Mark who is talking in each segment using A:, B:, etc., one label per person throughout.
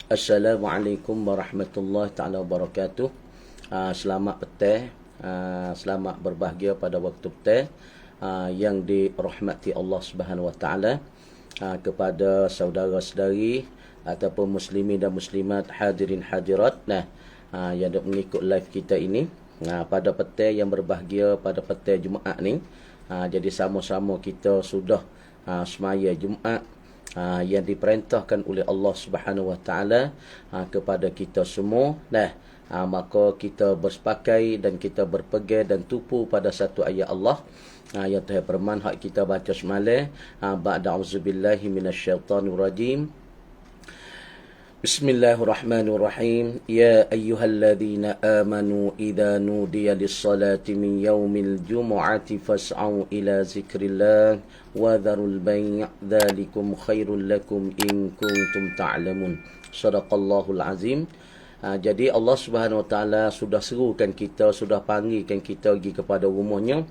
A: Assalamualaikum warahmatullahi taala wabarakatuh. Selamat petang, selamat berbahagia pada waktu petang yang dirahmati Allah Subhanahu wa taala. Kepada saudara-saudari ataupun muslimin dan muslimat, hadirin hadirat yang dah mengikut live kita ini pada petang yang berbahagia, pada petang Jumaat ni. Jadi sama-sama kita sudah semaya Jumaat yang diperintahkan oleh Allah Subhanahu wa taala kepada kita semua. Maka kita bersepakai dan kita berpegang dan tupu pada satu ayat Allah yang Tuhan firman hak kita baca semalam, ba'da auzubillahi minasyaitanir rajim. Bismillahirrahmanirrahim. Ya ayyuhalladzina amanu idza nudiya lis-salati min yaumil jumu'ati fas'au ila zikrillah wa dharul bai' dzalikum khairul lakum in kuntum ta'lamun. Shadaqallahul azim. Jadi Allah Subhanahu wa taala sudah serukan kita, sudah panggilkan kita pergi kepada rumahnya.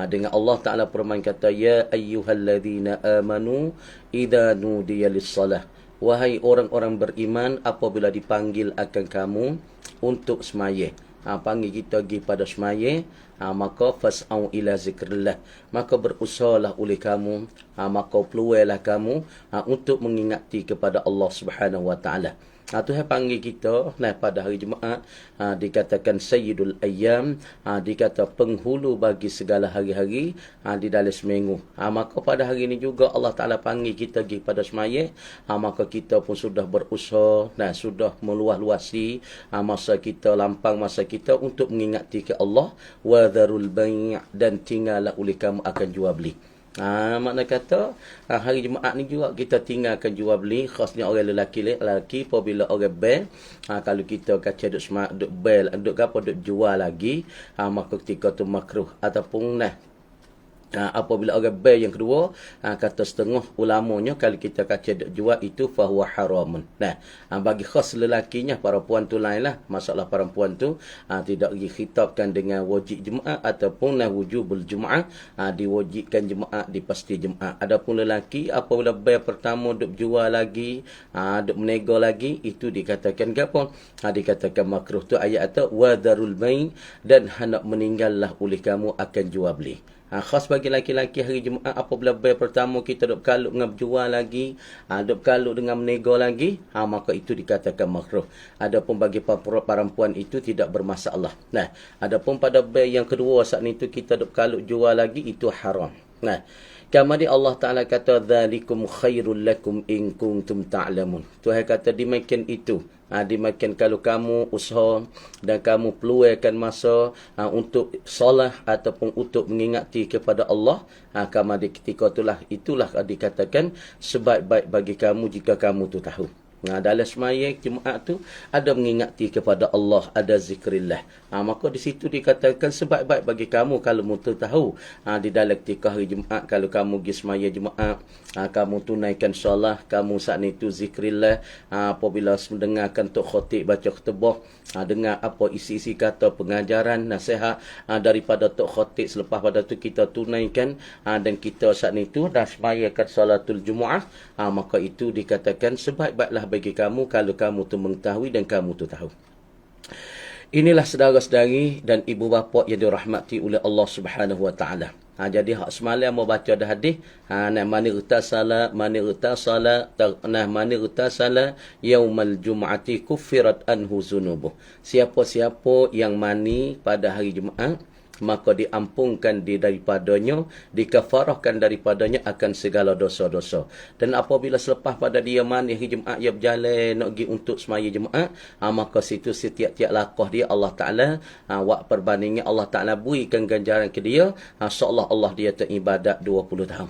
A: Dengan Allah Taala firman kata, ya ayyuhalladzina amanu idza nudiya lis-salah. Wahai orang-orang beriman, apabila dipanggil akan kamu untuk semaya. Panggil kita pergi pada semaya, maka fas'au ila zikrillah. Maka berusahalah oleh kamu, maka peluanglah kamu untuk mengingati kepada Allah Subhanahu wa taala. Tuhan panggil kita pada hari Jumaat, dikatakan Sayyidul Ayyam, dikata penghulu bagi segala hari-hari di dalam seminggu. Maka pada hari ini juga Allah Ta'ala panggil kita pergi pada semaya, maka kita pun sudah berusaha, sudah meluas-luasi masa kita, lampang masa kita untuk mengingati ke Allah. Wa dharul bai' dan tinggallah oleh kamu akan jual beli. Makna kata hari Jumaat ni juga kita tinggalkan jual beli, khasnya orang lelaki apabila orang bel, kalau kita kaca duk bel, duk jual lagi, maka ketika tu makruh. Ataupun apabila orang bel yang kedua, kata setengah ulamanya, kalau kita kaca duk jual itu fahuwa haramun. Bagi khas lelakinya, perempuan tu lain lah. Masalah perempuan tu tidak dikhitabkan dengan wajib Jumaat ataupun wujubul Jumaat, diwajibkan Jumaat, dipasti Jumaat. Adapun lelaki, apabila bel pertama duk jual lagi, duk menego lagi, itu dikatakan apa? Dikatakan makruh. Tu ayat tu, wa dharul bai' dan hendak meninggallah oleh kamu akan jual beli. Khas bagi laki-laki hari Jumaat, apabila bel pertama kita duk berkalut dengan berjual lagi, duk berkalut dengan menego lagi, maka itu dikatakan makruh. Adapun bagi perempuan itu tidak bermasalah. Adapun pada bel yang kedua saat itu kita duk berkalut jual lagi, itu haram. Kemudian Allah Ta'ala kata, dzalikum khairul lakum in kuntum ta'lamun. Tuhan kata demikian itu. Demikian kalau kamu usaha dan kamu peluangkan masa untuk solat ataupun untuk mengingati kepada Allah, kemudian ketika itulah dikatakan sebaik-baik bagi kamu jika kamu tu tahu. Dalam semaya Jumaat tu ada mengingati kepada Allah, ada zikrillah. Maka di situ dikatakan sebaik-baik bagi kamu kalau mutu tahu di dalam ketika hari Jumaat, kalau kamu pergi semaya Jumaat, kamu tunaikan solat, kamu saat itu zikrillah, apabila mendengarkan tok khatib baca khutbah, dengar apa isi-isi kata pengajaran nasihat daripada tok khatib, selepas pada tu kita tunaikan dan kita saat itu dah semayakan salatul Jumaat, maka itu dikatakan sebaik-baiklah bagi kamu kalau kamu tu mengetahui dan kamu tu tahu. Inilah saudara-saudari dan ibu bapa yang dirahmati oleh Allah Subhanahu wa taala. Jadi hak semalam mau baca dah hadis, man irtasala yaumal jumu'ati kuffirat anhu zunubuh. Siapa-siapa yang mani pada hari Jumaat, maka diampunkan daripadanya, dikafarahkan daripadanya akan segala dosa-dosa. Dan apabila selepas pada dia mandi hari Jumaat, ia berjalan nak pergi untuk semaya Jumaat, maka situ setiap-tiap langkah dia Allah Ta'ala buat perbandingan, Allah Ta'ala berikan ganjaran ke dia, seolah Allah dia teribadat 20 tahun.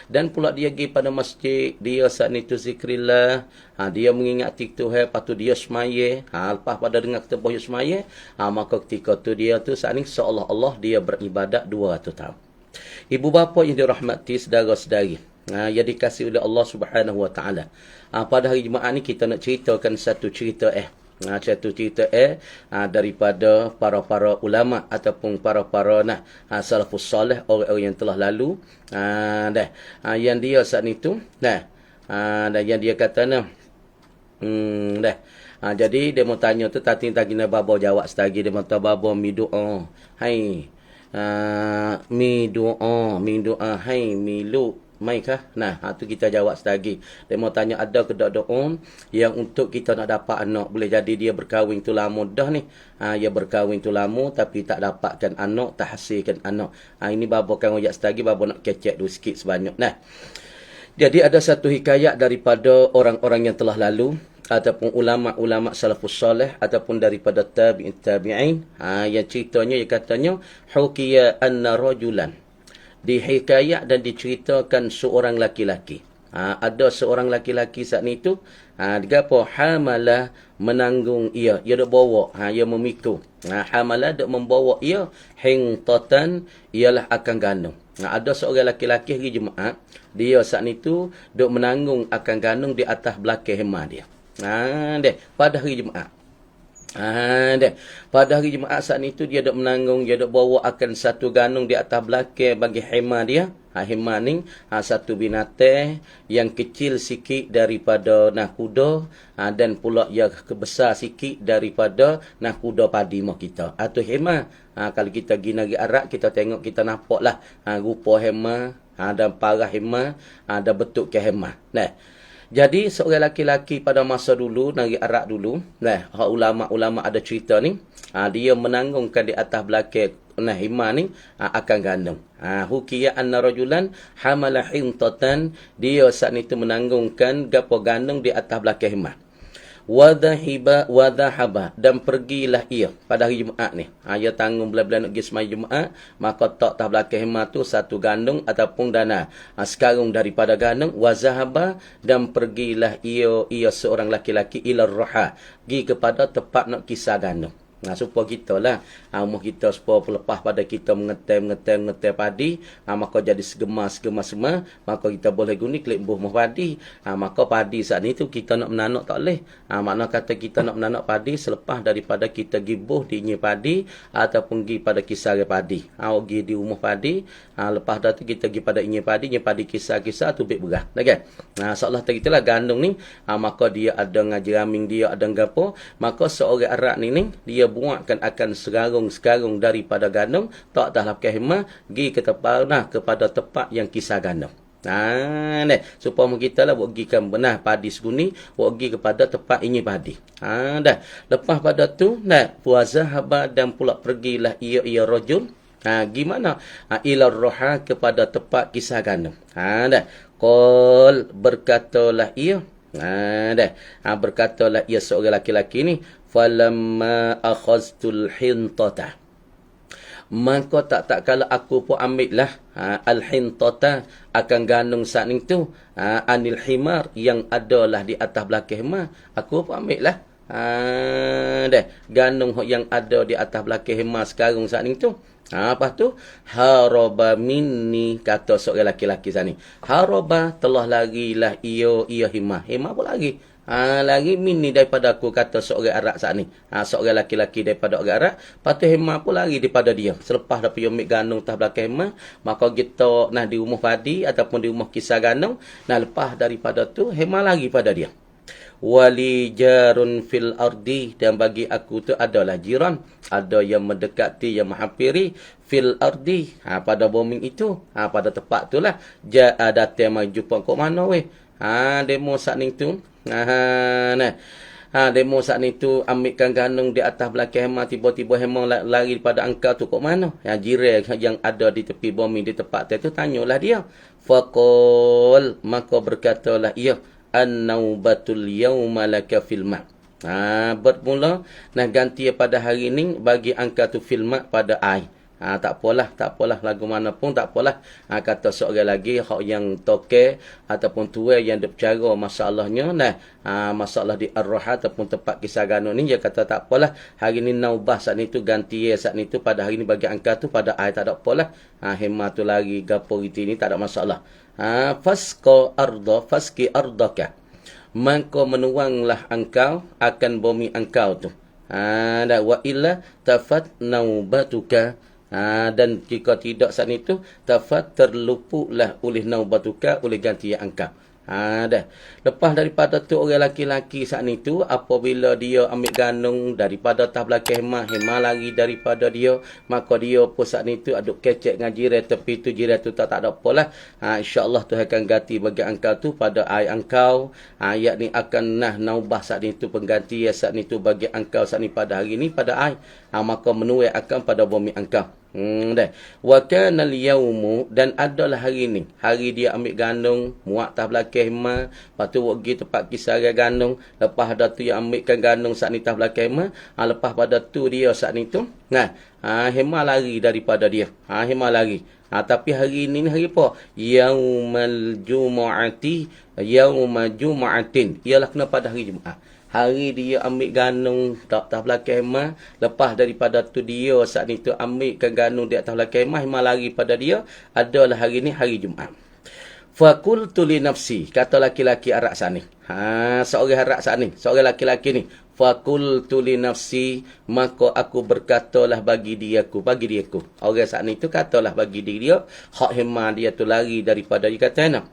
A: Dan pula dia pergi pada masjid, dia saat itu zikrillah, dia mengingati Tuhan, lepas tu dia semaya, lepas pada dengar ketubah dia semaya, maka ketika tu dia tu saat ni seolah Allah dia beribadat 200 tahun. Ibu bapa yang dirahmati, saudara-saudari yang dikasihi oleh Allah Subhanahu wa taala, pada hari Jumaat ni kita nak ceritakan satu cerita satu cerita daripada para ulama ataupun para salafus salih, orang-orang yang telah lalu, yang dia saat itu dan yang dia kata Dah. Jadi dia mau tanya tu tadi na babo jawab setagi dia mau tahu babo mi doa. Hai. Mi doa hai mi lu mai kah? Nah, tu kita jawab setagi. Dia mau tanya ada ke doa yang untuk kita nak dapat anak. Boleh jadi dia berkahwin tu lama dah ni. Dia berkahwin tu lama tapi tak dapatkan anak, tak hasilkan anak. Ini babo kan royak setagi, babo nak kecek dulu sikit sebanyak. Nah. Jadi ada satu hikayat daripada orang-orang yang telah lalu ataupun ulama-ulama salafus soleh ataupun daripada tabi'in yang ceritanya yang katanya hukiya anna rajulan, dihikayat dan diceritakan seorang laki-laki. Ada seorang laki-laki saat itu digapo hamalah menanggung ia dak bawa ia memikul. Hamalah dak membawa ia hingtatan ialah akan ganung. Ada seorang laki-laki hari Jumaat, dia saat itu duk menanggung akan ganung di atas belakang hemah dia. Pada hari Jumaat. Pada hari Jumaat saat itu dia duk menanggung, dia duk bawa akan satu ganung di atas belakang bagi hemah dia. Hemah ni satu binatang yang kecil sikit daripada kuda dan pula yang besar sikit daripada kuda padi mah kita. Atau hemah. Kalau kita pergi negeri Arab, kita tengok, kita nampak lah rupa hemah dan parah hemah dan bentuk ke hemah. Jadi seorang laki-laki pada masa dulu, negeri Arab dulu, ulama-ulama ada cerita ni, dia menanggungkan di atas belakang hemah ni akan gandum. Hukiya anna rajulan hamala hintatan, dia saat itu menanggungkan gapo gandum di atas belakang hemah. Wadhahaba, dan pergilah ia pada hari Jumaat ni. Ia tanggung bila-bila nak pergi semai Jumaat, maka tak tak belakang hemah tu satu gandung ataupun dana sekarung daripada gandung. Wazahaba, dan pergilah ia seorang laki-laki ila roha, pergi kepada tempat nak kisah gandung. Supaya kita lah, umur kita supaya lepas pada kita mengetem padi, maka jadi segema semua, maka kita boleh guni klik buah padi. Maka padi saat ni tu kita nak menanak tak boleh. Makna kata kita nak menanak padi selepas daripada kita gibuh di inyi padi ataupun pergi pada kisar padi. Pergi di rumah padi, lepas dah tu kita pergi pada inyi padi kisar-kisar tu bik berah. Okay? Seolah teritalah gandung ni, maka dia ada ngajeraming, dia ada gapo, maka seorang Arab ni dia buatkan akan sekarung daripada gandum, tak dah lapkan hemah, pergi ke tempat kepada tempat yang kisah gandum. Supaya kita lah buat pergi kan benar padi seguni, buat pergi kepada tempat ini padi. Lepas pada tu, puasa haba, dan pula pergilah ia rajul. Gimana? Ila roha, kepada tempat kisah gandum. Qol, berkatalah ia. Berkatalah ia seorang laki-laki ni, falamma akhaztul hintata, maka tak kala aku pun ambil lah al-hintata akan ganung saat itu anil himar yang adalah di atas belakang hemah, aku pun ambil lah ganung yang ada di atas belakang hemah sekarang saat itu. Lepas tu haraba minni, kata seorang laki-laki sana ni, haraba, telah larilah ia himah pun lari. Lari minni daripada aku, kata seorang Arab saat ni. Seorang laki-laki daripada orang Arab, patut hemah pun lari daripada dia. Selepas dah pergi ambil ganung atas belakang hemah, maka kita di rumah padi ataupun di rumah kisah ganung, lepas daripada tu hemah lari pada dia. Wali jarun fil ardi, dan bagi aku tu adalah jiran, ada yang mendekati, yang menghampiri fil ardi, pada bumi itu, pada tempat tu lah. Datang mai jumpa kok mana weh, demo saat ni tu, demo saat ni tu ambilkan ganung di atas belakang hemah, tiba-tiba hemah lari pada engkau tu kok mana? Jiran yang ada di tepi bumi di tempat tu tanyalah dia. Faqul, maka berkatalah ia, an-naubatul yawma laka fil ma'. Bermula ganti pada hari ni bagi angka tu fil ma' pada air. Tak apalah lagu mana pun tak apalah. Kata seorang lagi hak yang toke ataupun tua yang dia bercara masalahnya masalah di ar-roha ataupun tempat kisah ganun ni, dia kata tak apalah, hari ni naubah saat ni tu ganti saat ni tu pada hari ni bagi angka tu pada air, tak ada apalah. Hemah tu lagi gapo gitu ni tak ada masalah. Faski ardaka, maka menuanglah engkau akan bumi engkau tu. Wa illa tafat naubatuka, dan jika tidak saat itu tafat terluputlah oleh naubatuka, oleh ganti engkau. Dah. Lepas daripada tu orang laki-laki saat ni tu, apabila dia ambil ganung daripada atas belakang hemah lari daripada dia, maka dia pun saat ni tu aduk kecek dengan jiran tepi tu, jiran tu tak ada apa lah. InsyaAllah Tuhan akan ganti bagi engkau tu pada air engkau. Yakni akan naubah saat ni tu pengganti saat ni tu bagi engkau saat ni pada hari ni pada air. Maka menuai akan pada bumi engkau. Dah. Wa kana al-yawmu, dan adalah hari ni. Hari dia ambil ganung, muat atas belakang hemah, lepas tu pergi tempat kisaran ganung, lepas dah tu yang ambilkan ganung saat ni atas belakang hemah, lepas pada tu dia saat ni tu, hemah lari daripada dia. Hemah lari. Tapi hari ni hari apa? Yaumal Jumu'ati, Yaumul Jumu'atin. Ialah kena pada hari Jumaat. Hari dia ambil ganung tak atas belakang hemah. Lepas daripada tu dia saat ni tu ambilkan ganung di atas belakang hemah. Hemah lari pada dia. Adalah hari ni hari Jumaat. Fakultu li nafsi. Kata laki-laki Arab saat ni. Seorang Arab saat ni. Seorang laki-laki ni. Fakultu li nafsi. Maka aku berkatalah bagi diaku. Bagi diaku. Orang saat ni tu katalah bagi diri dia. Hak hemah dia tu lari daripada dia kata nak.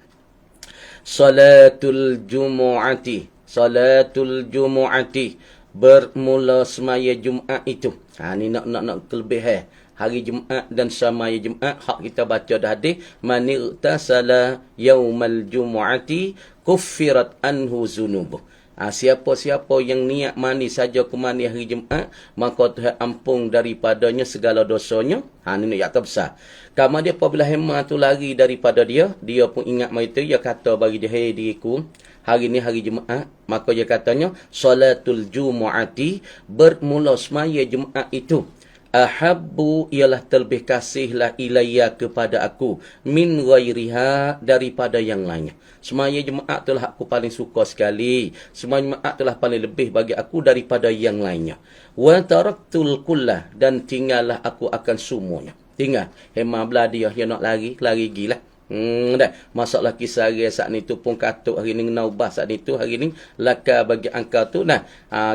A: Salatul Jumu'ati. Salatul Jumu'ati, bermula semaya Jumaat itu. Ni nak kelebihan hari Jumaat dan semaya Jumaat. Hak kita baca dah hadis, man irtasala yaumal Jumu'ati kuffirat anhu zunubuh. Siapa-siapa yang niat mandi saja ke mandi hari Jumaat, maka Tuhan ampun daripadanya segala dosanya. Ini nak besar. Kamu dia apabila hemah tu lari daripada dia, dia pun ingat mai tu, dia kata bagi dia, hey diriku, hari ni hari Jumaat, maka dia katanya, salatul Jumu'ati, bermula semaya Jumaat itu. Ahabbu, ialah terlebih kasihlah ilayya kepada aku, min ghairiha, daripada yang lainnya. Semaya Jumaat itulah aku paling suka sekali. Semaya Jumaat itulah paling lebih bagi aku daripada yang lainnya. Wa taraktul kullah, dan tinggallah aku akan semuanya. Tinggal. Hemah belah dia nak lari gila. Dah. Masalah kisah saat ni tu pun katuk hari ni naubah saat ni tu hari ni laka bagi angka tu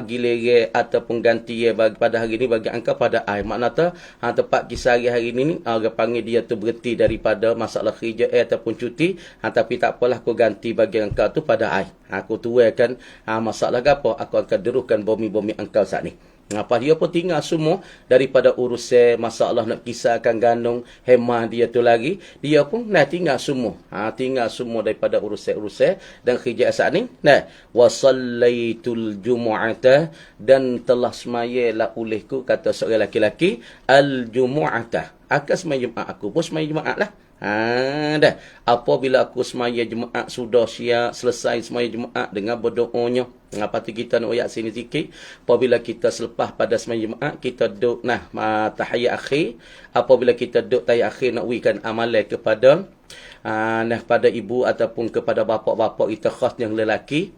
A: gilere ataupun ganti pada hari ni bagi angka pada air. Makna tu tempat kisah hari ni orang panggil dia tu berhenti daripada masalah kerja ataupun cuti, tapi tak apalah aku ganti bagi angka tu pada air. Aku tuaikan masalah apa, aku akan deruhkan bumi-bumi angkau saat ni. Apa dia pun tinggal semua daripada urusan masalah nak kisahkan ganung hemah dia tu lagi, dia pun tinggal semua. Tinggal semua daripada urusan-urusan dan kerja saat ni. Wa sallaitul Jumu'ata, dan telah semayalah olehku, kata seorang laki-laki, al Jumu'ata. Akan semaya Jumaat, aku pun semaya Jumaat lah. Dah. Apabila aku semaya Jumaat sudah siap, selesai semaya Jumaat dengan berdoanya. Lepas tu kita nak ayat sini sikit. Apabila kita selepas pada semaya Jumaat, kita duduk tahiyat akhir. Apabila kita duduk tahiyat akhir, nak berikan amalan kepada pada ibu ataupun kepada bapak-bapak kita khas yang lelaki.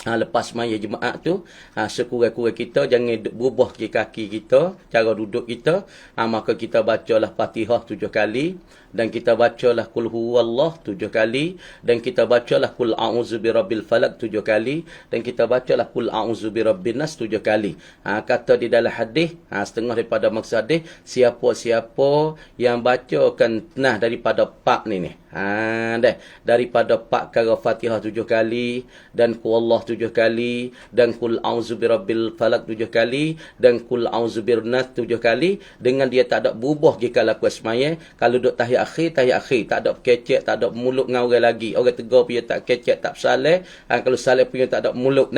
A: Lepas semaya Jumaat tu, sekurang-kurang kita jangan berubah ke kaki kita, cara duduk kita. Maka kita bacalah Fatihah 7 kali, dan kita bacalah Qul huwallah 7 kali, dan kita bacalah Qul a'udzu birabbil falaq 7 kali, dan kita bacalah Qul a'udzu birabbin nas 7 kali. Kata di dalam hadis, setengah daripada maksud hadis, siapa-siapa yang bacakan daripada pak ni daripada pak kara Fatihah 7 kali, dan Qul Allah 7 kali, dan Qul a'udzu birabbil falaq 7 kali, dan Qul a'udzu birnas 7 kali, dengan dia tak ada berubah jika laku semaya. Kalau duduk tahiyat akhir, tak ada kecek, tak ada mulut dengan orang lagi. Orang tegur punya tak kecek, tak saleh. Kalau saleh punya tak ada mulut.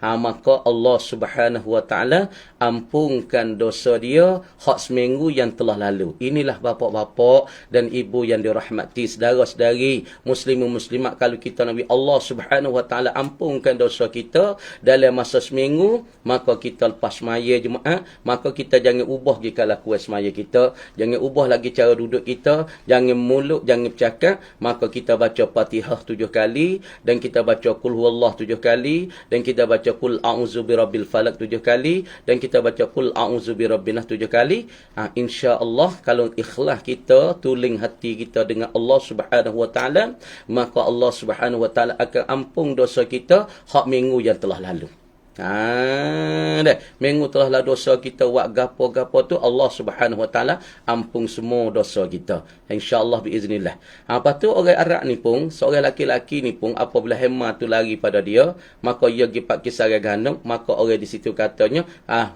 A: Maka Allah Subhanahu wa taala ampunkan dosa dia hak seminggu yang telah lalu. Inilah bapak-bapak dan ibu yang dirahmati, saudara-saudari muslimin muslimat, kalau kita Nabi Allah Subhanahu wa taala ampunkan dosa kita dalam masa seminggu, maka kita lepas semaya Jumaat, maka kita jangan ubah jika lakuan semaya kita, jangan ubah lagi cara duduk kita, jangan mulut, jangan bercakap. Maka kita baca Fatihah 7 kali, dan kita baca Qul huwallah 7 kali, dan kita baca Qul a'udzu birabbil falaq 7 kali, dan kita baca Qul a'udzu birabbin nas 7 kali. Insya-Allah kalau ikhlas kita, tuling hati kita dengan Allah Subhanahu wa taala, maka Allah Subhanahu wa taala akan ampun dosa kita hak minggu yang telah lalu. Dah. Mengu telah dosa kita buat gapo-gapo tu Allah Subhanahu Wa Taala ampun semua dosa kita. InsyaAllah biiznillah. Lepas tu orang Arab ni pun, seorang laki-laki ni pun apabila hema tu lari pada dia, maka ia pergi pak kisah gandung, maka orang di situ katanya,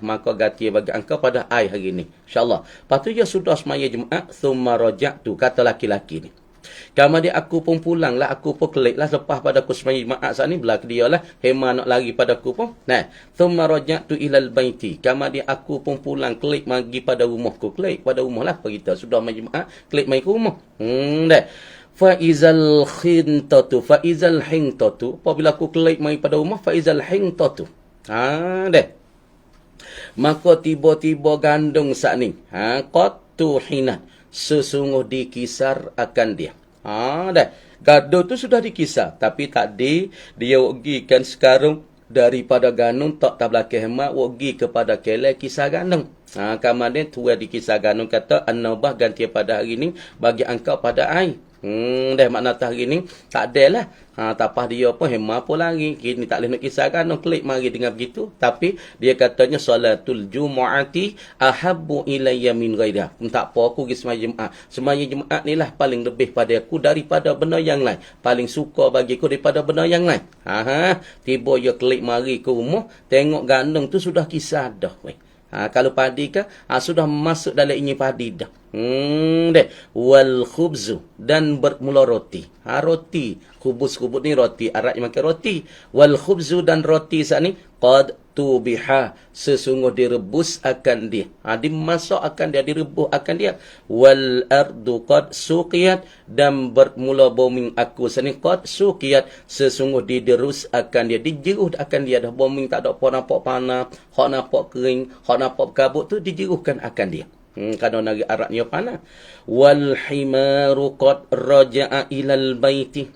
A: maka ganti bagi engkau pada ai hari ni. InsyaAllah. Lepas tu dia sudah semaya Jumaat, thumma raja'tu, kata laki-laki ni. Kemudian aku pun pulang lah, aku pun kelik lah lepas pada aku semaya Jumaat saat ni, belak dia lah, hema nak lari pada aku pun. Nah, thumma raja'tu ilal baiti. Kemudian aku pun pulang, kelik magi pada rumahku, kelik pada rumah lah, kita sudah semaya Jumaat, kelik magi ke rumah. Dah. Faizal hintatu, apabila aku kelik magi pada rumah, faizal hintatu. Dah. Maka tiba-tiba gandung saat ni, qad tuhinat, sesungguh dikisar akan dia. Dah. Gaduh tu sudah dikisar. Tapi tadi dia wagikan sekarang daripada ganung tak belakang hemat wagi kepada kelai kisah ganung. Kemudian tuan dikisah ganung kata an-naubah ganti pada hari ni bagi engkau pada ai. Dah makna hari ni tak ada lah. Tapah dia pun hema pun lagi. Kini tak boleh nak kisahkan. Klik mari dengan begitu. Tapi dia katanya salatul jumu'ati ahabbu ilayya min ghairiha. Tak apa aku pergi semaya Jumaat. Semaya Jumaat ni lah paling lebih pada aku daripada benda yang lain. Paling suka bagi aku daripada benda yang lain. Tiba dia klik mari ke rumah. Tengok gandung tu sudah kisah dah. Kalau padi ke, sudah masuk dalam ini padi dah. Wal khubzu, dan bermula roti. Roti. Khubuz ni roti. Arab yang makan roti. Wal khubzu, dan roti saat ni. Qad tubiha, sesungguh direbus akan dia. Dimasak akan dia, direbus akan dia. Wal ardu qad suqiyat, dan bermula booming aku saat ni. Qad suqiyat, sesungguh diderus akan dia. Dijeruh akan dia. Dah booming tak ada apa nampak panah. Hak nampak kering. Hak nampak kabut tu dijeruhkan akan dia. Kadang nari Arabnya panah. Wal himaru qad raja'a ilal baiti,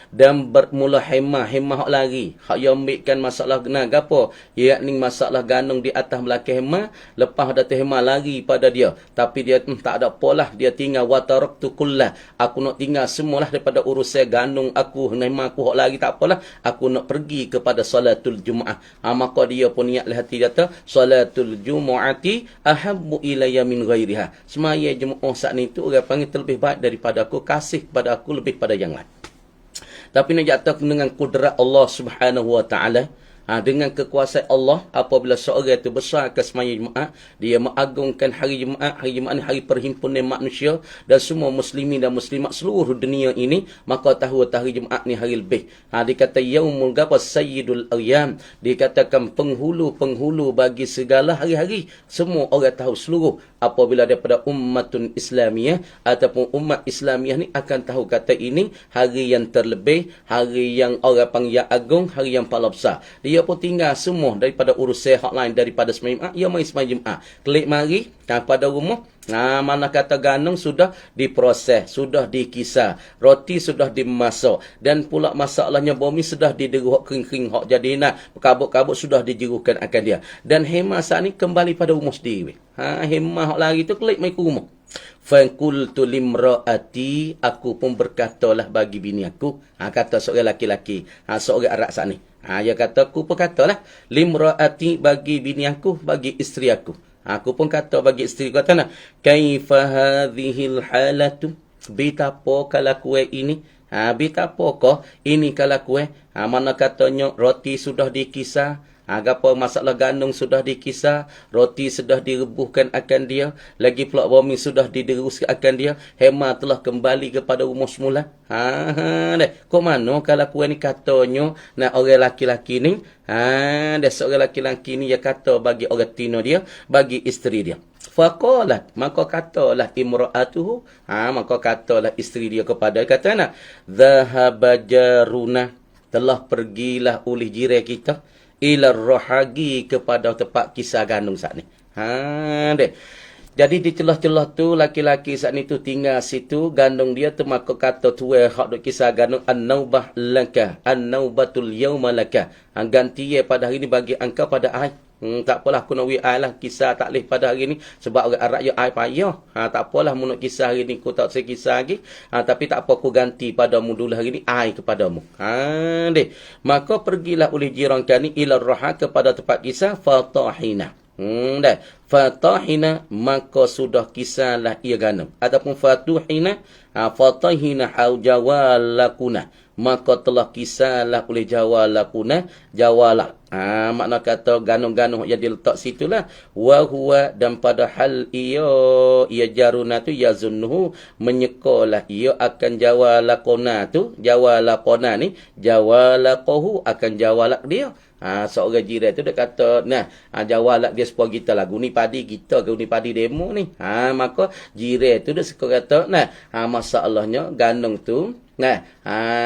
A: dan bermula hemah hak lari. Hak yang ambilkan masalah genang apa? Yakni masalah ganung di atas belakang hemah, lepas dah hemah lari pada dia. Tapi dia tak ada apalah, dia tinggal wataraktu kullah. Aku nak tinggal semualah daripada urusan ganung aku, hemah aku hak lari tak apalah. Aku nak pergi kepada salatul Jumaat. Maka dia pun niatlah hati dia kata salatul Jumu'ati ahabbu ilayya min ghairiha. Semaya Jumaat saat ni tu orang panggil terlebih baik daripada aku, kasih kepada aku lebih pada yang lain. Tapi nak jatuh dengan kudrat Allah Subhanahu Wa Taala, dengan kekuasaan Allah, apabila seorang itu besar ke semaya Jumaat, dia mengagungkan hari Jumaat. Hari Jumaat ni hari perhimpunan manusia dan semua muslimin dan muslimat seluruh dunia ini, maka tahu hari Jumaat ni hari lebih. Dikata yaumul gabas sayyidul ayyam, dikatakan penghulu bagi segala hari-hari. Semua orang tahu seluruh apabila daripada ummatun Islamiyah ataupun umat Islamiyah ni akan tahu kata ini hari yang terlebih, hari yang orang panggil agung, hari yang paling besar. Dia pun tinggal semua daripada urusan hak lain daripada semaya Jumaat, ia mai semaya Jumaat. Klik mari pada rumah. Mana kata ganung sudah diproses, sudah dikisar, roti sudah dimasak, dan pula masalahnya bumi sudah dideruh kering-kering hak jadi kabut-kabut sudah dijeruhkan akan dia. Dan hemah saat ni kembali pada rumah sendiri. Hemah hak lari tu klik mai ke rumah. Faqultu limraati, aku pun berkatalah bagi bini aku. Kata seorang laki-laki, seorang Arab saat ni. Dia kata, aku pun katalah limraati, bagi bini aku, bagi isteri aku. Aku pun kata bagi isteri kata nak, kaifa hadhil halatu, betapa kelakuan ini. Betapa kah ini kelakuan? Mana katanya roti sudah dikisar, apa masalah gandung sudah dikisar, roti sudah direbuhkan akan dia, lagi pula bumi sudah diderus akan dia, hema telah kembali kepada rumah semula. Kok mana kelakuan ni katanya nak orang laki-laki ni? Dia seorang laki-laki ni dia kata bagi orang tino dia, bagi isteri dia. Faqalat, maka katalah imra'atuhu, maka katalah isteri dia kepada kata nak, dhahaba jaruna, telah pergilah oleh jiran kita, ila rohagi, kepada tempat kisah gandung saat ni. Jadi di celah-celah tu laki-laki saat ni tu tinggal situ, gandung dia tu maka kata tuai hak duk kisah gandung, an-naubah laka, an-naubatul yauma laka. Ganti pada hari ni bagi engkau pada ai. Tak apalah aku nak ai lah kisah tak leh pada hari ni sebab orang Arab yo ai payah. Tak apalah mu nak kisah hari ni aku tak saya kisah lagi. Tapi tak apa aku ganti padamu dulu hari ni ai kepadamu. Deh. Maka pergilah oleh jiran kami ila raha kepada tempat kisah fatahina. Dah. Fatahina maka sudah kisahlah ia ganam. Ataupun fatuhina fatahina hau jawalakuna. Maka telah kisahlah oleh jawalakuna jawala. Makna kata ganung-ganung yang diletak situlah wa huwa dan pada hal ia jaruna tu yazunnuhu menyekalah ia akan jawalakona tu jawalakona ni jawalaqahu akan jawalak dia. Seorang jiran tu dia kata, nah, jawalak dia supaya kita lah guni padi kita ke guni padi demo ni. Maka jiran tu dia suka kata, nah, masalahnya ganung tu, nah,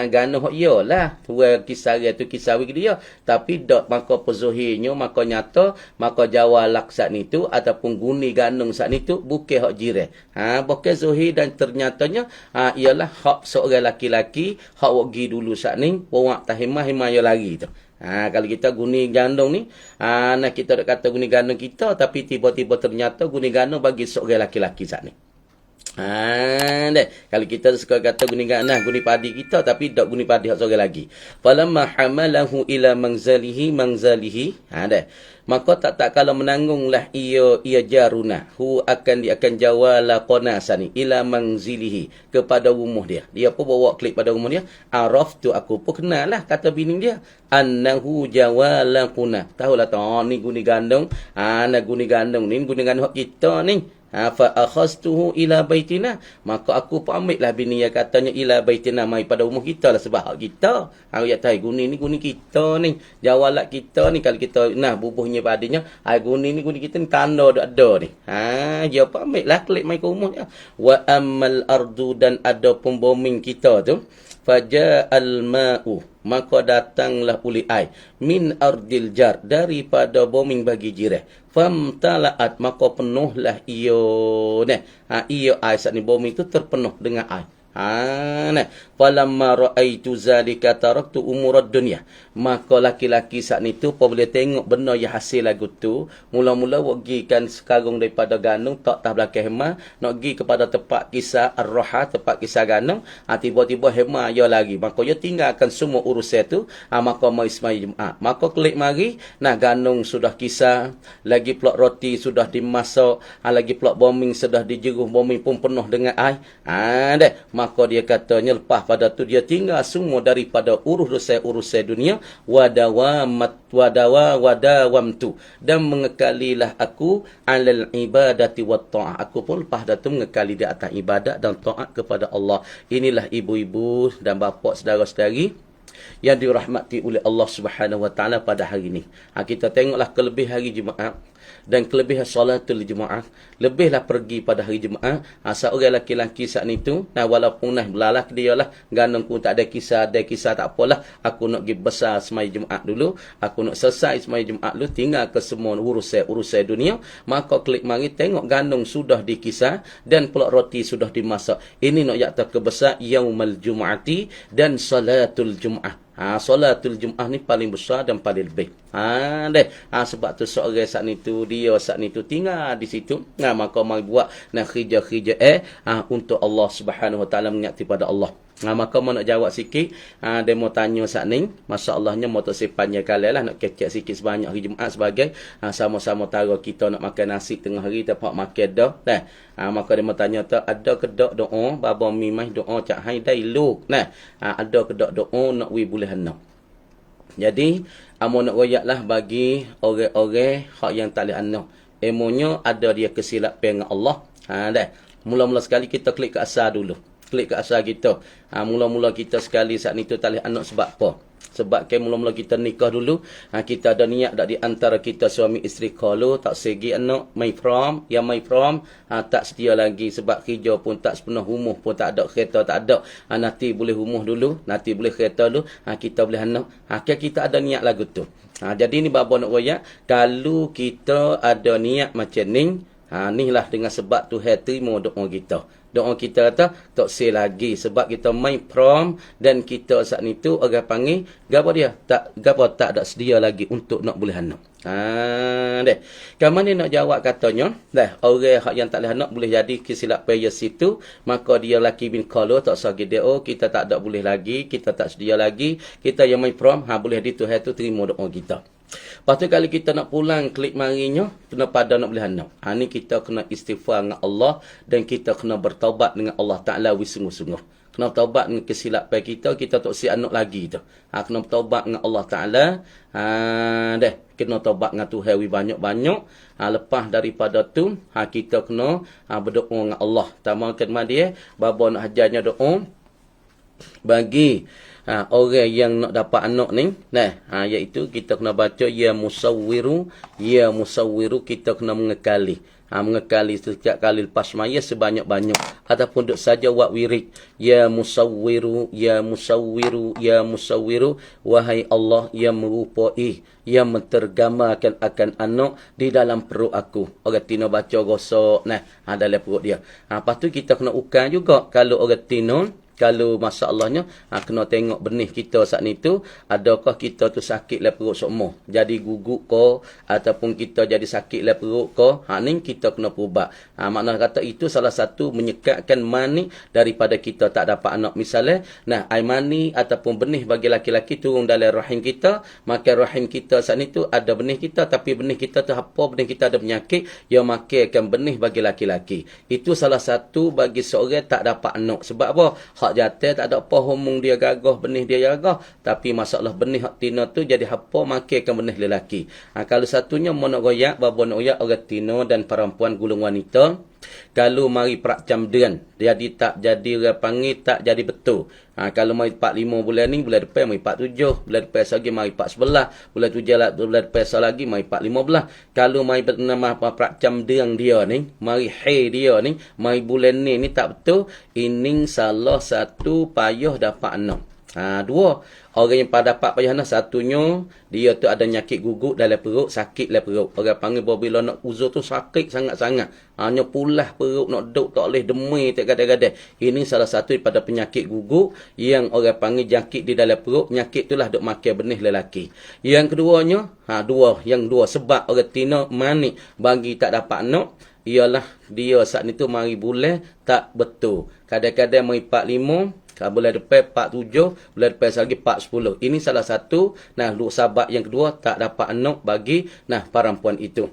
A: ganung hok iyalah, tua kisah tu kisah dia, tapi dak maka pezuhinya maka nyata, maka jawalak saat ni tu ataupun guni ganung saat ni tu bukan hok jiran. Bukan zuhir dan ternyatanya ialah hak seorang laki-laki, hak wagi dulu saat ni, wak tahimah-himah lagi tu. Kalau kita guni gandung ni, nak kita nak kata guni gandung kita, tapi tiba-tiba ternyata guni gandung bagi seorang laki-laki saat ni. Deh. Kalau kita suka kata guni padi kita, tapi tak guni padi hak seorang lagi. Falamma hamalahu ila manzalihi. Deh. Maka tak kalau menanggunglah ia jaruna dia akan jawala qanasani ila manzilihi kepada rumah dia. Dia pun bawa klik pada rumah dia. Araftu aku pun kenal lah kata bini dia annahu jawala quna. Tahulah ni guni gandung. Nak guni gandung ni guni gandung hak kita ni. Fa akhastuhu ila baitina, maka aku pun ambil lah bini yang katanya ila baitina mai pada rumah kita lah sebab hak kita. Aku kata guni ni guni kita ni, jawalak kita ni kalau kita bubuhnya padinya, guni ni guni kita ni tanda ada ni. Dia pun ambil lah klik mai ke rumah dia. Wa ammal ardu dan ada pemboming kita tu faja'al ma'u maka datanglah uli ai min ardil jar daripada bombing bagi jiran famtala'at maka penuhlah iyo iyo ai saat ni bombing itu terpenuh dengan ai. Falamma ra'aitu zalika taraktu umurad dunya, maka laki-laki saat ni tu apabila tengok benda yang hasil lagu tu mula-mula wagikan sekarang daripada ganung tak belakang hema nak pergi kepada tempat kisah ar-raha tempat kisah ganung tiba-tiba hema ya lagi maka dia tinggalkan semua urusan tu maka mai semai Jumaat maka klik mari ganung sudah kisah lagi pula roti sudah dimasak lagi pula bombing sudah dijeruh bombing pun penuh dengan air deh maka dia katanya lepas pada tu dia tinggal semua daripada urusan dunia wadawamtu dan mengekalilah aku alal ibadati wat ta'ah. Aku pun lepas dah tu mengekali di atas ibadat dan taat kepada Allah. Inilah ibu-ibu dan bapa saudara-saudari yang dirahmati oleh Allah Subhanahu wa taala pada hari ini. Kita tengoklah kelebihan hari Jumaat dan kelebihan solatul Jumaat, lebihlah pergi pada hari Jumaat. Seorang laki-laki saat itu, walaupun belalah dia lah, ganung pun tak ada kisah tak apalah. Aku nak pergi besar semai Jumaat dulu, aku nak selesai semai Jumaat dulu, tinggal ke semua urusan dunia. Maka klik mari tengok ganung sudah dikisah dan pula roti sudah dimasak. Ini nak yakta kebesar yaumal Jum'ati dan salatul Jum'ah. Solatul Jum'ah ni paling besar dan paling lebih. Sebab tu seorang saat ni tu dia saat ni tu tinggal di situ. Maka mai buat khija-khija untuk Allah Subhanahu wa taala mengingati pada Allah. Maka mau nak jawab sikit, dia mau tanya saat ni, masya-Allahnya mau tak sepanjang kali lah nak kecek sikit sebanyak hari Jumaat sebagai sama-sama tara kita nak makan nasi tengah hari tempat makan dah. Maka dia mau tanya tu ada ke dak doa baba mimai doa cak hai dai luk. Ada ke dak doa nak wi boleh hendak. Jadi amo nak royaklah bagi orang-orang hak yang tak leh anak. Emonya ada dia kesilapan dengan Allah. Mula-mula sekali kita klik ke asal dulu. Klik ke asal kita. Mula-mula kita sekali saat ni tu tak leh anak sebab apa? Sebab mula-mula kita nikah dulu, kita ada niat dak di antara kita suami isteri kalau tak segi anak my from tak setia lagi sebab kerja pun tak sepenuh rumah pun tak ada kereta tak ada. Nanti boleh rumah dulu, nanti boleh kereta dulu, kita boleh anak. Kita ada niat lagu tu. Jadi ni bapa nak royak, kalau kita ada niat macam ni, Ni lah dengan sebab Tuhan terima doa kita. Doa kita kata tak say lagi sebab kita main prom dan kita saat ni tu orang panggil gapo dia tak ada sedia lagi untuk nak boleh anak. Deh. Kamu ni nak jawab katanya, dah orang yang tak boleh anak boleh jadi kesilap payah situ, maka dia laki bin kalau tak sagi dia kita tak ada boleh lagi, kita tak sedia lagi, kita yang main prom boleh di Tuhan tu terima doa kita. Lepas tu kalau kita nak pulang klik marinya, kena pada nak boleh anak. Ni kita kena istighfar dengan Allah dan kita kena bertaubat dengan Allah Ta'ala sungguh-sungguh. Kena bertaubat dengan kesilapan kita tak si anak lagi tu. Kena bertaubat dengan Allah Ta'ala. Deh, kena taubat dengan Tuhan banyak-banyak. Lepas daripada tu, kita kena berdoa dengan Allah. Tamakan dia, bapa nak hajarnya doa bagi orang yang nak dapat anak ni, iaitu kita kena baca ya musawwiru kita kena mengekali. Mengekali setiap kali lepas maya sebanyak-banyak ataupun duk saja buat wirid ya musawwiru wahai Allah yang merupai yang mentergamakan akan anak di dalam perut aku. Orang Tino baca gosok dalam perut dia. Lepas tu kita kena ukan juga kalau orang Tino. Kalau masalahnya, kena tengok benih kita saat ni tu, adakah kita tu sakit lah perut semua. Jadi guguk ke, ataupun kita jadi sakit lah perut ke, ni kita kena perubat. Makna kata itu salah satu menyekatkan mani daripada kita tak dapat anak. Misalnya, air mani ataupun benih bagi laki-laki turun dalam rahim kita, maka rahim kita saat ni tu ada benih kita, tapi benih kita tu apa, benih kita ada penyakit, yang makankan benih bagi laki-laki. Itu salah satu bagi seorang tak dapat anak. Sebab apa? Hak jatuh tak ada apa homong dia gagah, benih dia gagah, tapi masalah benih hak tina tu jadi hapa makankan benih lelaki. Kalau satunya mau nak goyak, bapa nak goyak orang tina dan perempuan gulung wanita, kalau mari perak camdean, jadi tak jadi orang panggil tak jadi betul. Kalau mari 45 bulan ni, bulan depan mari 47, bulan depan lagi mari 411, bulan 7 bulan depan lagi mari 415. Kalau mari bernama perak camdean dia ni, mari hai dia ni, mari bulan ni tak betul, ini salah satu payah dapat anak. Dua, orang yang pada dapat payah anak, satunya dia tu ada nyakit guguk dalam perut, sakit dalam perut. Orang panggil bila nak uzur tu sakit sangat-sangat. Hanya pulah perut nak duduk tak boleh demai tak kadang-kadang. Ini salah satu daripada penyakit guguk yang orang panggil jangkit di dalam perut. Penyakit itulah duk makan benih lelaki. Yang keduanya, dua sebab orang tina manik bagi tak dapat anak ialah dia saat ni tu mari bulan tak betul. Kadang-kadang mari 45, bulan depan 47, bulan depan lagi 410. Ini salah satu sebab yang kedua tak dapat anak bagi perempuan itu.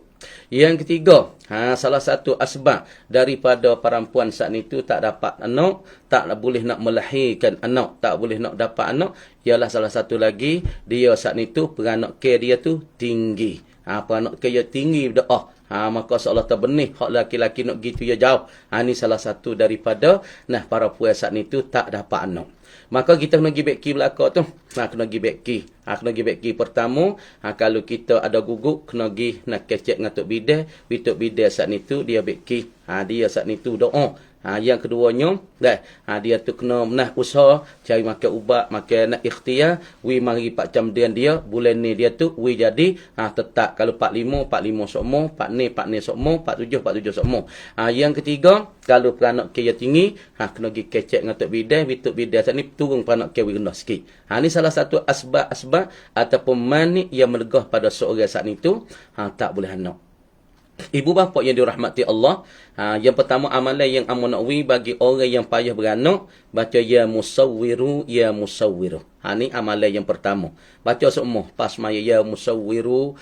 A: Yang ketiga, salah satu asbab daripada perempuan saat itu tak dapat anak, tak boleh nak melahirkan anak, tak boleh nak dapat anak, ialah salah satu lagi dia saat itu peranak care dia tu tinggi. Peranak care dia tinggi berdoa. Maka seolah terbenih hak laki-laki nak gitu ya jauh. Ini salah satu daripada para puan saat ni tu tak dapat anak. Maka kita kena pergi beki belakang tu. Kena pergi beki. Kena pergi beki pertama. Kalau kita ada guguk, kena pergi nak kecek dengan Tok Bideh. Tok Bideh saat ni tu dia beki. Dia saat ni tu doa. Yang keduanya, dia tu kena usaha cari makan ubat, makan nak ikhtiar, mari pak camdean dia, bulan ni dia tu jadi tetap kalau 45 sokmo, 46 sokmo, 47 sokmo. Yang ketiga, kalau peranak kaya tinggi, kena pergi kecek dengan Tok Bideh, Tok Bideh saat ni turun peranak kaya rendah sikit. Ni salah satu asbab ataupun manik yang melegah pada seorang saat ni tu tak boleh anak. Ibu bapa yang dirahmati Allah, yang pertama amalan yang amunakwi bagi orang yang payah beranak, baca ya musawwiru. Ni amalan yang pertama. Baca semua pas maya ya musawwiru.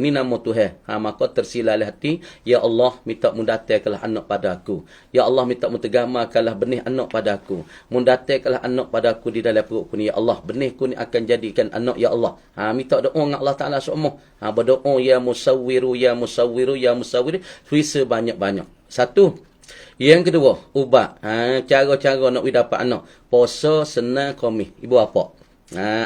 A: Ni nama Tuhan. Maka tersilalah hati, ya Allah minta mundatangkanlah anak pada aku. Ya Allah minta muntegamakanlah benih anak pada aku. Mundatangkanlah anak pada aku di dalam perutku ni ya Allah. Benihku ni akan jadikan anak ya Allah. Minta doa dengan Allah Taala semua. Berdoa ya musawwiru. Puisa banyak-banyak. Satu. Yang kedua, ubat. Cara-cara nak dapat anak. Puasa senang kami. Ibu apa?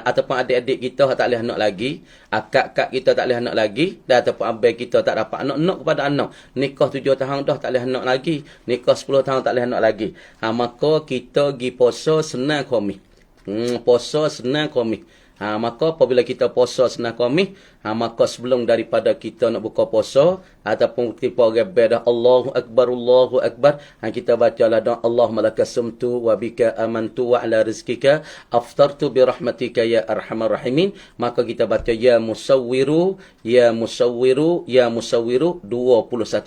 A: Ataupun adik-adik kita tak boleh anak lagi. Akak-akak kita tak boleh anak lagi. Dan ataupun abang kita tak dapat anak. Nak kepada anak. Nikah 7 tahun dah tak boleh anak lagi. Nikah 10 tahun tak boleh anak lagi. Maka kita pergi puasa senang kami. Puasa senang kami. Maka apabila kita puasa senang kami, Maka sebelum daripada kita nak buka puasa ataupun kita orang dah Allahu Akbar, kita bacalah doa Allahumma lakasumtu wa bika amantu wa ala rizkika aftartu bi rahmatika ya arhamar rahimin. Maka kita baca ya musawwiru 21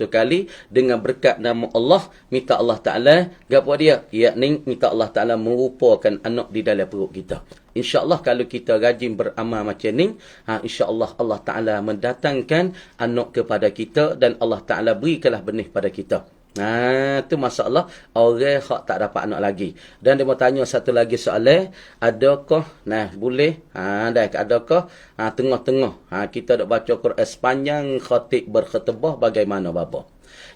A: kali dengan berkat nama Allah, minta Allah Taala gapo dia, yakni minta Allah Taala merupakan anak di dalam perut kita. InsyaAllah kalau kita rajin beramal macam ni, insyaAllah Allah Ta'ala mendatangkan anak kepada kita dan Allah Ta'ala berikanlah benih pada kita. Tu masalah orang hak tak dapat anak lagi. Dan dia mau tanya satu lagi soalan, adakah boleh adakah tengah-tengah kita nak baca Quran sepanjang khatib berkhutbah bagaimana bapa?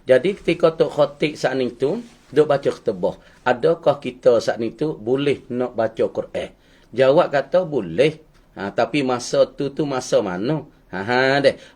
A: Jadi ketika tok khatib saat ni tu duk baca khutbah, adakah kita saat ni tu boleh nak baca Quran? Jawab kata boleh. Tapi masa tu masa mana?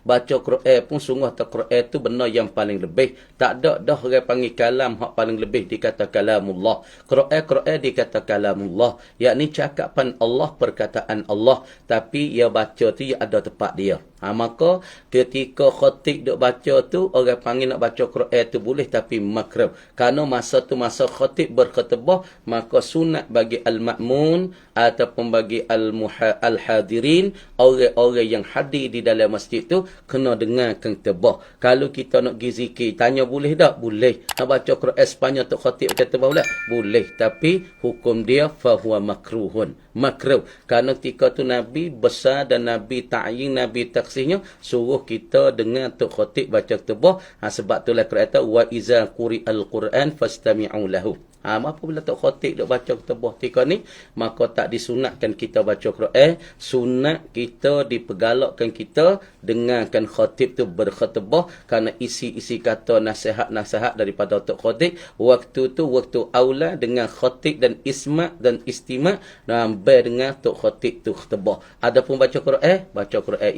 A: Baca Quran pun sungguh Quran tu benda yang paling lebih. Tak ada dah orang panggil kalam hak paling lebih dikata kalamullah. Quran dikata kalamullah, yakni cakapan Allah, perkataan Allah, tapi ia baca tu ia ada tempat dia. Maka ketika khatib duk baca tu, orang panggil nak baca Quran tu boleh tapi makruh. Kerana masa tu masa khatib berkhutbah, maka sunat bagi al-ma'mun ataupun bagi al-hadirin, orang-orang yang hadir di dalam masjid tu kena dengarkan khutbah. Kalau kita nak pergi zikir, tanya boleh tak? Boleh. Nak baca Quran sepanjang tu khatib kata boleh? Boleh. Tapi hukum dia fahuwa makruhun. Makruh. Kerana ketika tu Nabi besar dan Nabi ta'yin, Nabi taksihnya suruh kita dengar tu khatib baca khutbah. Sebab itulah kata wa iza quri'al Quran fastami'u lahu. Apabila tok khatib duk baca khutbah ketika ni, maka tak disunatkan kita baca Quran. Sunat kita dipergalakkan kita dengarkan khatib tu berkhutbah, kerana isi-isi kata nasihat-nasihat daripada tok khatib waktu tu waktu aula dengan khatib dan isma' dan istima' sampai dengan tok khatib tu khutbah. Adapun baca Quran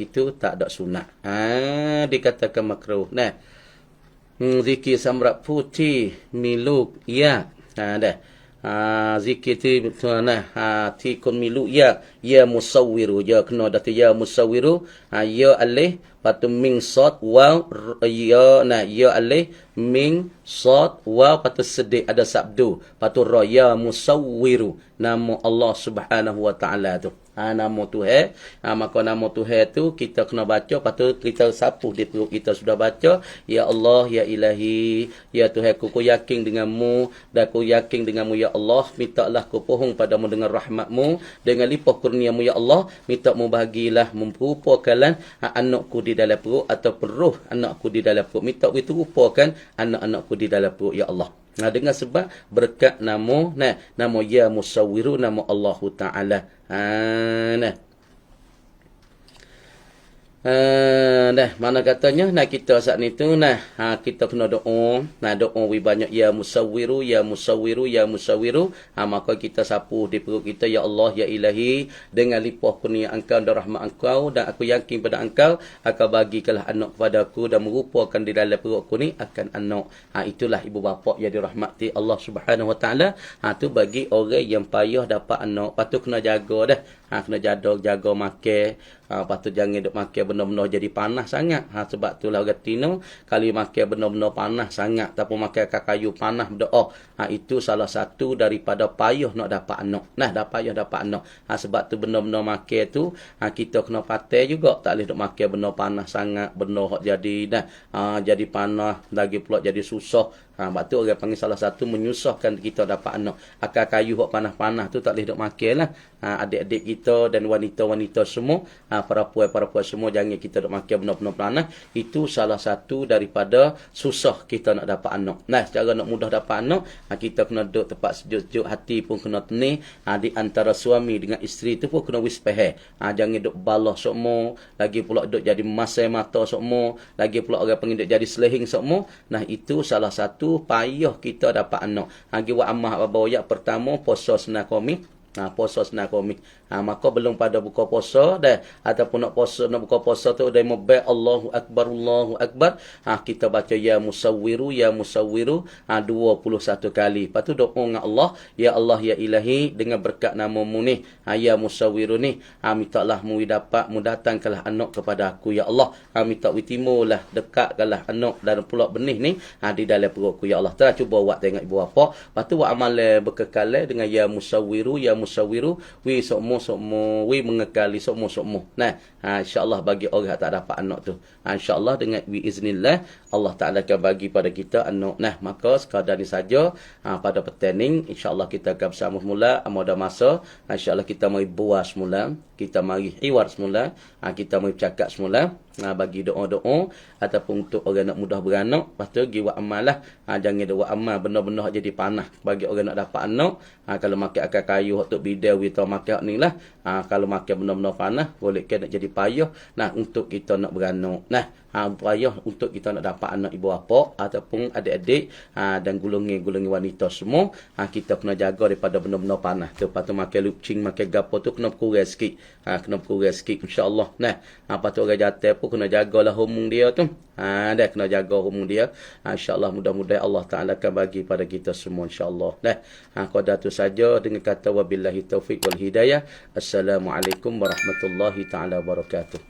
A: itu tak ada sunat. Dikatakan makruh. Zikir samrak putih miluk ya. Zikir tu tikun milu ya musawwiru, ya kena datu ya musawwiru, ya alih patu ming sad waw ya alih ming sad waw patu sedih ada sabdu patu ra ya musawwiru, nama Allah Subhanahu wa taala tu. Nama Tuhan. Maka nama Tuhan tu kita kena baca, patut kita sapu di perut kita sudah baca, ya Allah, ya Ilahi, ya Tuhan ku yakin denganmu dan ku yakin denganmu ya Allah, mintalah ku pohon padamu dengan rahmatmu, dengan limpah kurniamu ya Allah, minta mu bahagilah memperupakan anakku di dalam perut atau peruh anakku di dalam perut, minta itu rupakan anak-anakku di dalam perut ya Allah. Dengan sebab berkat nama ya musawwiru, nama Allah Ta'ala. Mana katanya kita saat ni tu kita kena doa, doa wi banyak ya musawwiru, ya musawwiru, ya musawwiru. Maka kita sapu di perut kita, ya Allah, ya Ilahi, dengan limpah kurnia Engkau dan rahmat Engkau, dan aku yakin pada Engkau akan bagikanlah anak kepada aku dan merupakan di dalam perutku ni akan anak. Itulah ibu bapa yang dirahmati Allah Subhanahu wa taala. Tu bagi orang yang payah dapat anak, patut kena jaga dah. Kena jaga makan. Patut jangan duk makan benda-benda jadi panas sangat. Sebab itulah orang Tino kali makan benda-benda panas sangat, ataupun makan kayu panas berdoa. Itu salah satu daripada payah nak dapat anak. Payah dapat anak. Sebab tu benda-benda makan tu kita kena patai juga. Tak boleh duk makan benda panas sangat, benda hok jadi jadi panas, lagi pula jadi susah. Sebab tu orang panggil salah satu menyusahkan kita dapat anak. Akar kayu hok panas-panas tu tak boleh duk makan lah. Adik-adik kita dan wanita-wanita semua, perempuan-perempuan semua, jangan kita duk makan benda-benda panas. Itu salah satu daripada susah kita nak dapat anak. Secara nak mudah dapat anak, kita kena duduk tempat sejuk-sejuk, hati pun kena tenang. Di antara suami dengan isteri tu pun kena wispehe. Jangan duduk balah semua, lagi pula duduk jadi masai mata semua, lagi pula orang panggil duduk jadi selehing semua. Itu salah satu payah kita dapat anak. Wa ammah babayak pertama puasa sunat kami. Puasa senang kami. Maka belum pada buka puasa dah ataupun nak buka puasa tu dah mobil Allahu Akbar. Kita baca ya musawwiru 21 kali. Lepas tu doa dengan Allah, ya Allah ya Ilahi, dengan berkat nama-Mu ni, ya musawwiru ni, mintalah mu dapat mu datangkanlah anak kepada aku ya Allah. Minta witimulah dekatkanlah anak dan pula benih ni di dalam perutku ya Allah. Telah cuba buat tengok ibu bapa. Lepas tu buat amal berkekalan dengan ya musawwiru wi sokmo wi mengekali sokmo. Nah, insya-Allah bagi orang yang tak dapat anak tu. Insya-Allah dengan biiznillah Allah Taala akan bagi pada kita anak. Nah, maka sekadar ni saja pada petang ni insya-Allah kita akan bersama semula ada masa. Insya-Allah kita mari buat semula, kita mari hiwar semula, kita mari bercakap semula. Bagi doa-doa ataupun untuk orang nak mudah beranak. Lepas tu pergi buat amal lah. Jangan dia buat amal benar-benar jadi panah bagi orang nak dapat anak. Kalau makan akar kayu untuk bidau kita makan ni lah. Kalau makan benar-benar panah boleh nak jadi payah. Nah, untuk kita nak beranak. Nah, payah untuk kita nak dapat anak ibu bapa ataupun adik-adik dan golongan wanita semua. Kita kena jaga daripada benar-benar panah tu. Lepas tu makan lucing, makan gapo tu kena kurang sikit. Kena kurang sikit insya-Allah. Nah, lepas tu orang jatuh kena jagalah hormon dia tu. Dah kena jaga hormon dia. Insya-Allah mudah-mudahan Allah Taala akan bagi pada kita semua insya-Allah. Dah. Qadar tu saja dengan kata wabillahi taufik wal hidayah. Assalamualaikum warahmatullahi taala wabarakatuh.